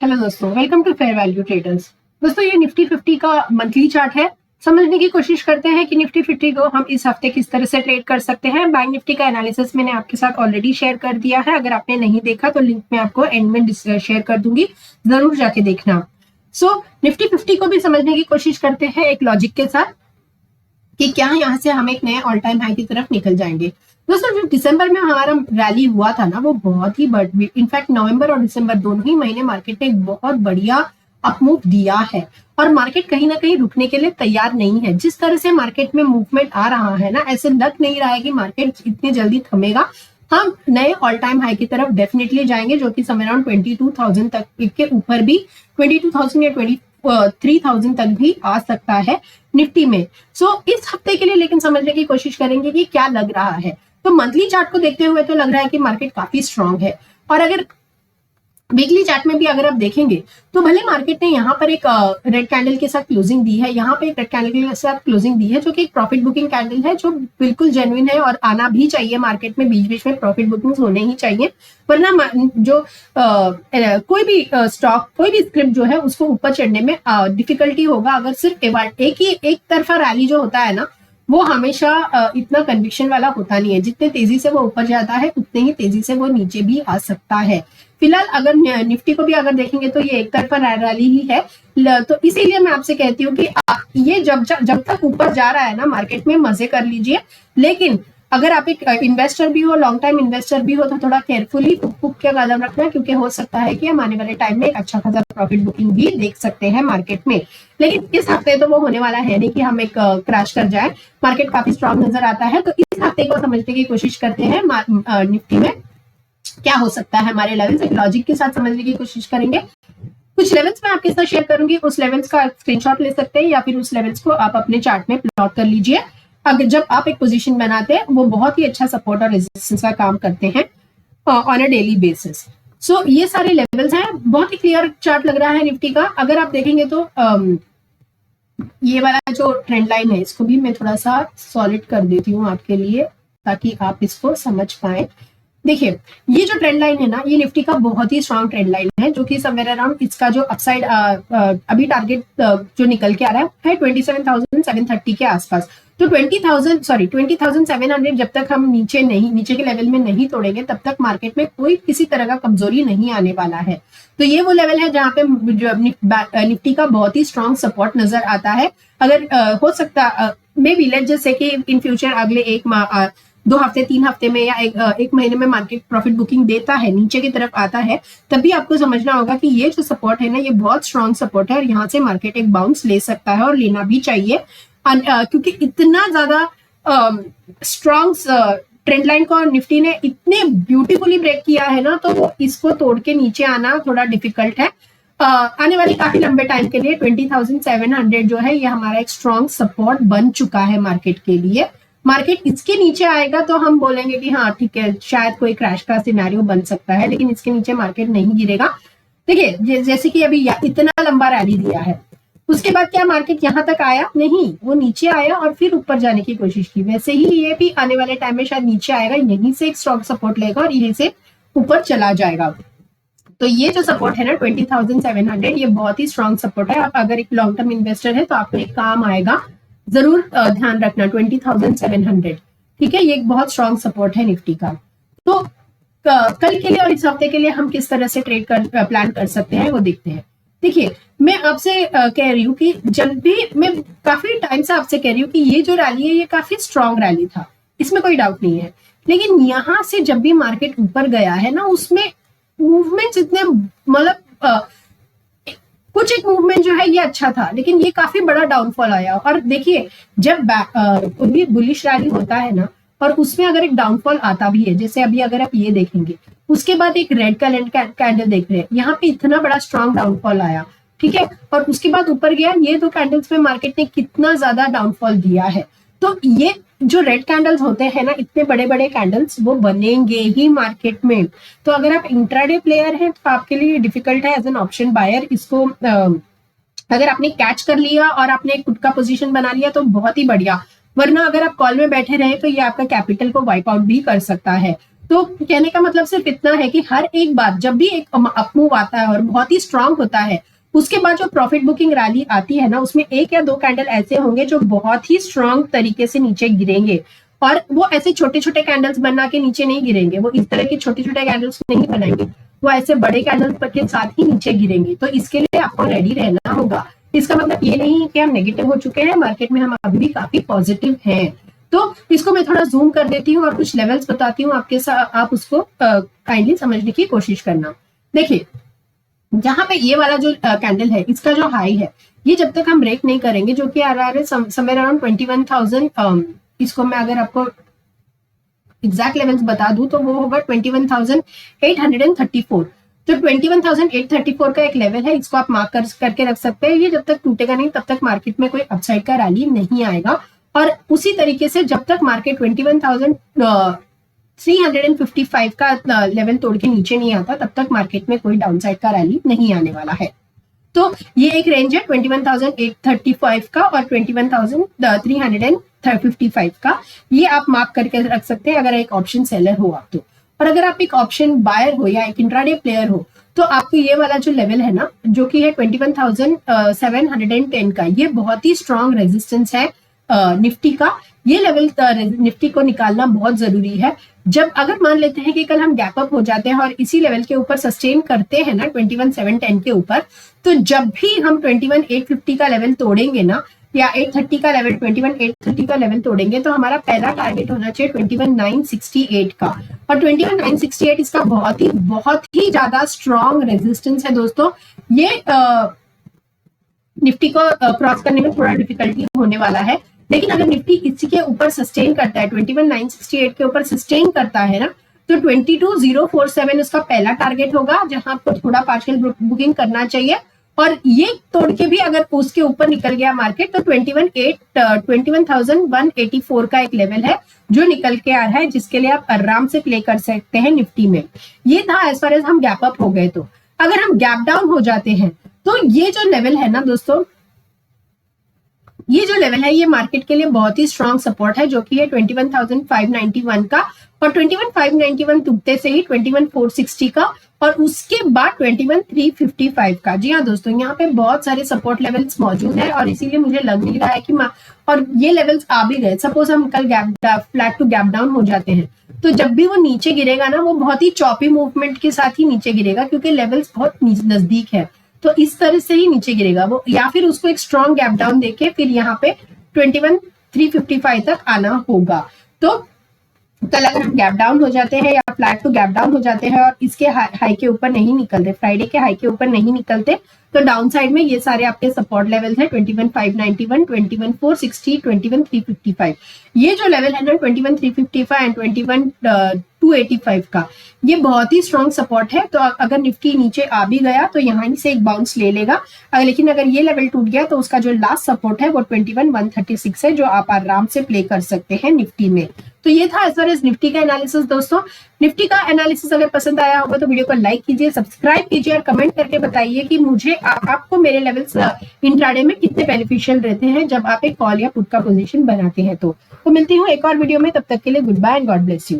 Hello दोस्तों, welcome to Fair Value Traders. दोस्तों, ये निफ्टी 50 का मंथली चार्ट है। समझने की कोशिश करते हैं कि निफ्टी 50 को हम इस हफ्ते किस तरह से ट्रेड कर सकते हैं। बैंक निफ्टी का एनालिसिस मैंने आपके साथ ऑलरेडी शेयर कर दिया है। अगर आपने नहीं देखा तो लिंक मैं आपको एंड में शेयर कर दूंगी, जरूर जाके देखना। निफ्टी 50 को भी समझने की कोशिश करते हैं एक लॉजिक के साथ कि क्या यहाँ से हम एक नए ऑल टाइम हाई की तरफ निकल जाएंगे। दोस्तों, जो दिसंबर में हमारा रैली हुआ था ना, वो बहुत ही इनफैक्ट नवंबर और दिसंबर दोनों ही महीने मार्केट ने एक बहुत बढ़िया अपमूव दिया है और मार्केट कहीं ना कहीं रुकने के लिए तैयार नहीं है। जिस तरह से मार्केट में मूवमेंट आ रहा है ना, ऐसे लग नहीं रहा है कि मार्केट इतनी जल्दी थमेगा। हम नए ऑल टाइम हाई की तरफ डेफिनेटली जाएंगे, जो कि समय अराउंड 22,000 तक के ऊपर भी 22,000 या 23,000 तक भी आ सकता है निफ्टी में। इस हफ्ते के लिए लेकिन समझने की कोशिश करेंगे कि क्या लग रहा है। तो मंथली चार्ट को देखते हुए तो लग रहा है कि मार्केट काफी स्ट्रांग है। और अगर वीकली चार्ट में भी अगर आप देखेंगे तो भले मार्केट ने यहाँ पर एक रेड कैंडल के साथ क्लोजिंग दी है, यहाँ पे एक रेड कैंडल के साथ क्लोजिंग दी है, जो कि एक प्रॉफिट बुकिंग कैंडल है, जो बिल्कुल जेन्युइन है और आना भी चाहिए। मार्केट में बीच बीच में प्रॉफिट बुकिंग होने ही चाहिए, वरना जो कोई भी स्टॉक, कोई भी स्क्रिप्ट जो है उसको ऊपर चढ़ने में डिफिकल्टी होगा। अगर सिर्फ एक तरफा रैली जो होता है ना, वो हमेशा इतना कन्विक्शन वाला होता नहीं है। जितने तेजी से वो ऊपर जाता है उतने ही तेजी से वो नीचे भी आ सकता है। फिलहाल अगर निफ्टी को भी अगर देखेंगे तो ये एक तरफा रैली ही है। तो इसीलिए मैं आपसे कहती हूँ कि ये जब तक ऊपर जा रहा है ना मार्केट में, मजे कर लीजिए। लेकिन अगर आप एक इन्वेस्टर भी हो, लॉन्ग टाइम इन्वेस्टर भी हो, तो थोड़ा केयरफुली फुक के कदम रखना, क्योंकि हो सकता है कि हम आने वाले टाइम में एक अच्छा खासा प्रॉफिट बुकिंग भी देख सकते हैं मार्केट में। लेकिन इस हफ्ते तो वो होने वाला है नहीं कि हम एक क्रैश कर जाए। मार्केट काफी स्ट्रांग नजर आता है, तो इस हफ्ते को समझने की कोशिश करते हैं निफ्टी में क्या हो सकता है। हमारे लेवल्स एक लॉजिक के साथ समझने की कोशिश करेंगे। कुछ लेवल्स मैं आपके साथ शेयर करूंगी, उस लेवल्स का स्क्रीनशॉट ले सकते हैं या फिर उस लेवल्स को आप अपने चार्ट में प्लॉट कर लीजिए। अगर जब आप एक पोजीशन बनाते हैं, वो बहुत ही अच्छा सपोर्ट और रेजिस्टेंस का काम करते हैं ऑन अ डेली बेसिस। ये सारे लेवल्स हैं। बहुत ही क्लियर चार्ट लग रहा है निफ्टी का। अगर आप देखेंगे तो ये वाला जो ट्रेंड लाइन है, इसको भी मैं थोड़ा सा सॉलिड कर देती हूँ आपके लिए, ताकि आप इसको समझ पाए। देखिए, ये जो ट्रेंड लाइन है ना, ये निफ्टी का बहुत ही स्ट्रांग ट्रेंड लाइन है, जो कि समवेयर अराउंड इसका जो अपसाइड अभी टारगेट जो निकल के आ रहा है 27,730 के आसपास। तो 20,700 जब तक हम नीचे के लेवल में नहीं तोड़ेंगे, तब तक मार्केट में कोई किसी तरह का कमजोरी नहीं आने वाला है। तो ये वो लेवल है जहां पे निफ्टी का बहुत ही स्ट्रांग सपोर्ट नजर आता है। अगर हो सकता may be let's just say कि इन फ्यूचर अगले 2 हफ्ते 3 हफ्ते में या एक महीने में मार्केट प्रॉफिट बुकिंग देता है, नीचे की तरफ आता है, तभी आपको समझना होगा कि ये जो सपोर्ट है ना, ये बहुत स्ट्रांग सपोर्ट है और यहाँ से मार्केट एक बाउंस ले सकता है और लेना भी चाहिए। क्योंकि इतना ज्यादा स्ट्रांग ट्रेंड लाइन को निफ्टी ने इतने ब्यूटीफुली ब्रेक किया है ना, तो इसको तोड़ के नीचे आना थोड़ा डिफिकल्ट है। आने वाले काफी लंबे टाइम के लिए 20,700 जो है, ये हमारा एक स्ट्रांग सपोर्ट बन चुका है मार्केट के लिए। मार्केट इसके नीचे आएगा तो हम बोलेंगे कि हाँ ठीक है, शायद कोई क्रैश का सिनेरियो बन सकता है, लेकिन इसके नीचे मार्केट नहीं गिरेगा। देखिए, जैसे कि अभी इतना लंबा रैली दिया है, उसके बाद क्या मार्केट यहां तक आया? नहीं, वो नीचे आया और फिर ऊपर जाने की कोशिश की। वैसे ही ये भी आने वाले टाइम में शायद नीचे आएगा, यहीं से एक स्ट्रॉन्ग सपोर्ट लेगा और यहीं से ऊपर चला जाएगा। तो ये जो सपोर्ट है ना 20,700, ये बहुत ही स्ट्रॉन्ग सपोर्ट है। आप अगर एक लॉन्ग टर्म इन्वेस्टर है तो आपको एक काम आएगा, जरूर ध्यान रखना 20,700। ठीक है, ये एक बहुत स्ट्रॉन्ग सपोर्ट है निफ्टी का। तो कल के लिए और इस हफ्ते के लिए हम किस तरह से प्लान कर सकते हैं, वो देखते हैं। देखिए, मैं आपसे कह रही हूँ कि जब भी मैं काफी टाइम से आपसे कह रही हूँ कि ये जो रैली है, ये काफी स्ट्रॉन्ग रैली था, इसमें कोई डाउट नहीं है। लेकिन यहां से जब भी मार्केट ऊपर गया है ना, उसमें मूवमेंट इतने मतलब कुछ एक मूवमेंट जो है ये अच्छा था, लेकिन ये काफी बड़ा डाउनफॉल आया। और देखिए, जब भी बुलिश रैली होता है ना, और उसमें अगर एक डाउनफॉल आता भी है, जैसे अभी अगर आप ये देखेंगे, उसके बाद एक रेड कैंडल देख रहे हैं, यहाँ पे इतना बड़ा स्ट्रॉन्ग डाउनफॉल आया, ठीक है, और उसके बाद ऊपर गया। ये 2 कैंडल्स में मार्केट ने कितना ज्यादा डाउनफॉल दिया है। तो ये जो रेड कैंडल्स होते हैं ना, इतने बड़े बड़े कैंडल्स, वो बनेंगे ही मार्केट में। तो अगर आप इंट्राडे प्लेयर हैं तो आपके लिए डिफिकल्ट है एज एन ऑप्शन बायर। इसको अगर आपने कैच कर लिया और आपने खुद का पोजीशन बना लिया तो बहुत ही बढ़िया, वरना अगर आप कॉल में बैठे रहे तो ये आपका कैपिटल को वाइप आउट भी कर सकता है। तो कहने का मतलब सिर्फ इतना है कि हर एक बार जब भी एक अपमूव आता है और बहुत ही स्ट्रांग होता है, उसके बाद जो प्रॉफिट बुकिंग रैली आती है ना, उसमें एक या दो कैंडल ऐसे होंगे जो बहुत ही स्ट्रांग तरीके से नीचे गिरेंगे, और वो ऐसे छोटे छोटे कैंडल्स बना के नीचे नहीं गिरेंगे, वो इस तरह के छोटे छोटे कैंडल्स नहीं बनाएंगे, वो ऐसे बड़े कैंडल्स के साथ ही नीचे गिरेंगे। तो इसके लिए आपको रेडी रहना होगा। इसका मतलब ये नहीं है कि हम नेगेटिव हो चुके हैं मार्केट में, हम अभी भी काफी पॉजिटिव हैं। तो इसको मैं थोड़ा जूम कर देती हूँ और कुछ लेवल्स बताती हूँ आपके साथ, आप उसको काइंडली समझने की कोशिश करना। देखिए, जहां पे ये वाला जो कैंडल है, इसका जो हाई है, ये जब तक हम ब्रेक नहीं करेंगे, जो कि आ रहा है समवेयर अराउंड 21,000, इसको मैं अगर आपको एग्जैक्ट लेवल्स बता दूं तो वो होगा 21,834। तो 21,834 का एक लेवल है, इसको आप मार्क करके रख सकते हैं। ये जब तक टूटेगा नहीं तब तक मार्केट में कोई अपसाइड का रैली नहीं आएगा, और उसी तरीके से जब तक मार्केट 21,355 का लेवल तोड़ के नीचे नहीं आता, तब तक मार्केट में कोई डाउनसाइड का रैली नहीं आने वाला है। तो ये एक रेंज है 21,835 का और 21,355 का, ये आप मार्क करके रख सकते हैं अगर एक ऑप्शन सेलर हो आप तो। और अगर आप एक ऑप्शन बायर हो या एक इंट्राडे प्लेयर हो, तो आपको ये वाला जो लेवल है ना, जो कि है 21,710 का, ये बहुत ही स्ट्रॉन्ग रेजिस्टेंस है निफ्टी का। ये लेवल निफ्टी को निकालना बहुत जरूरी है। जब अगर मान लेते हैं कि कल हम गैप अप हो जाते हैं और इसी लेवल के ऊपर सस्टेन करते हैं ना 21,710 के ऊपर, तो जब भी हम 21,850 का लेवल तोड़ेंगे ना, या 830 का लेवल, 21,830 का लेवल तोड़ेंगे, तो हमारा पहला टारगेट होना चाहिए 21,968 का। और 21,968 इसका बहुत ही ज्यादा स्ट्रॉन्ग रेजिस्टेंस है दोस्तों। ये निफ्टी को क्रॉस करने में थोड़ा डिफिकल्टी होने वाला है, लेकिन अगर निफ्टी इसी के ऊपर सस्टेन करता है, 21,968 के ऊपर सस्टेन करता है ना, तो 22,047 उसका पहला टारगेट होगा, जहां पर थोड़ा पार्शियल बुकिंग करना चाहिए। और ये तोड़ के भी अगर उसके ऊपर निकल गया मार्केट, तो 21,184 का एक लेवल है जो निकल के आ रहा है, जिसके लिए आप आराम से प्ले कर सकते हैं निफ्टी में। ये था एज फार एज हम गैप अप हो गए। तो अगर हम गैप डाउन हो जाते हैं, तो ये जो लेवल है ना दोस्तों, ये जो लेवल है, ये मार्केट के लिए बहुत ही स्ट्रॉन्ग सपोर्ट है, जो कि है 21,591 का। और 21,591 टूटते से ही 21,460 का, और उसके बाद 21,355 का। जी हाँ दोस्तों, यहाँ पे बहुत सारे सपोर्ट लेवल्स मौजूद है, और इसीलिए मुझे लग नहीं रहा है कि और ये लेवल्स आ भी गए। सपोज हम कल फ्लैट टू गैप डाउन हो जाते हैं, तो जब भी वो नीचे गिरेगा ना, वो बहुत ही चॉपी मूवमेंट के साथ ही नीचे गिरेगा, क्योंकि लेवल्स बहुत नजदीक है। तो इस तरह से ही नीचे गिरेगा वो, या फिर उसको एक स्ट्रॉन्ग गैप डाउन देके फिर यहाँ पे 21,355 तक आना होगा। तो कल अगर हम गैप डाउन हो जाते हैं या फ्लैट टू गैप डाउन हो जाते हैं और इसके हाई के ऊपर नहीं निकलते, फ्राइडे के हाई के ऊपर नहीं निकलते, तो डाउन साइड में ये सारे आपके सपोर्ट लेवल्स हैं 21,591, 21,460, 21,355। ये जो लेवल है ना 21,355 एंड 21,285 का, ये बहुत ही स्ट्रॉन्ग सपोर्ट है। तो अगर निफ्टी नीचे आ भी गया तो यहाँ से एक बाउंस ले लेगा, लेकिन अगर ये लेवल टूट गया तो उसका जो लास्ट सपोर्ट है वो 21,136 है, जो आप आराम से प्ले कर सकते हैं निफ्टी में। तो ये था एज फार एज निफ्टी का एनालिसिस दोस्तों। निफ्टी का एनालिसिस अगर पसंद आया होगा तो वीडियो को लाइक कीजिए, सब्सक्राइब कीजिए और कमेंट करके बताइए कि मुझे आपको मेरे लेवल्स इंट्राडे में कितने बेनिफिशियल रहते हैं जब आप एक कॉल या पुट का पोजीशन बनाते हैं। तो मिलती हूँ एक और वीडियो में, तब तक के लिए goodbye and God bless you.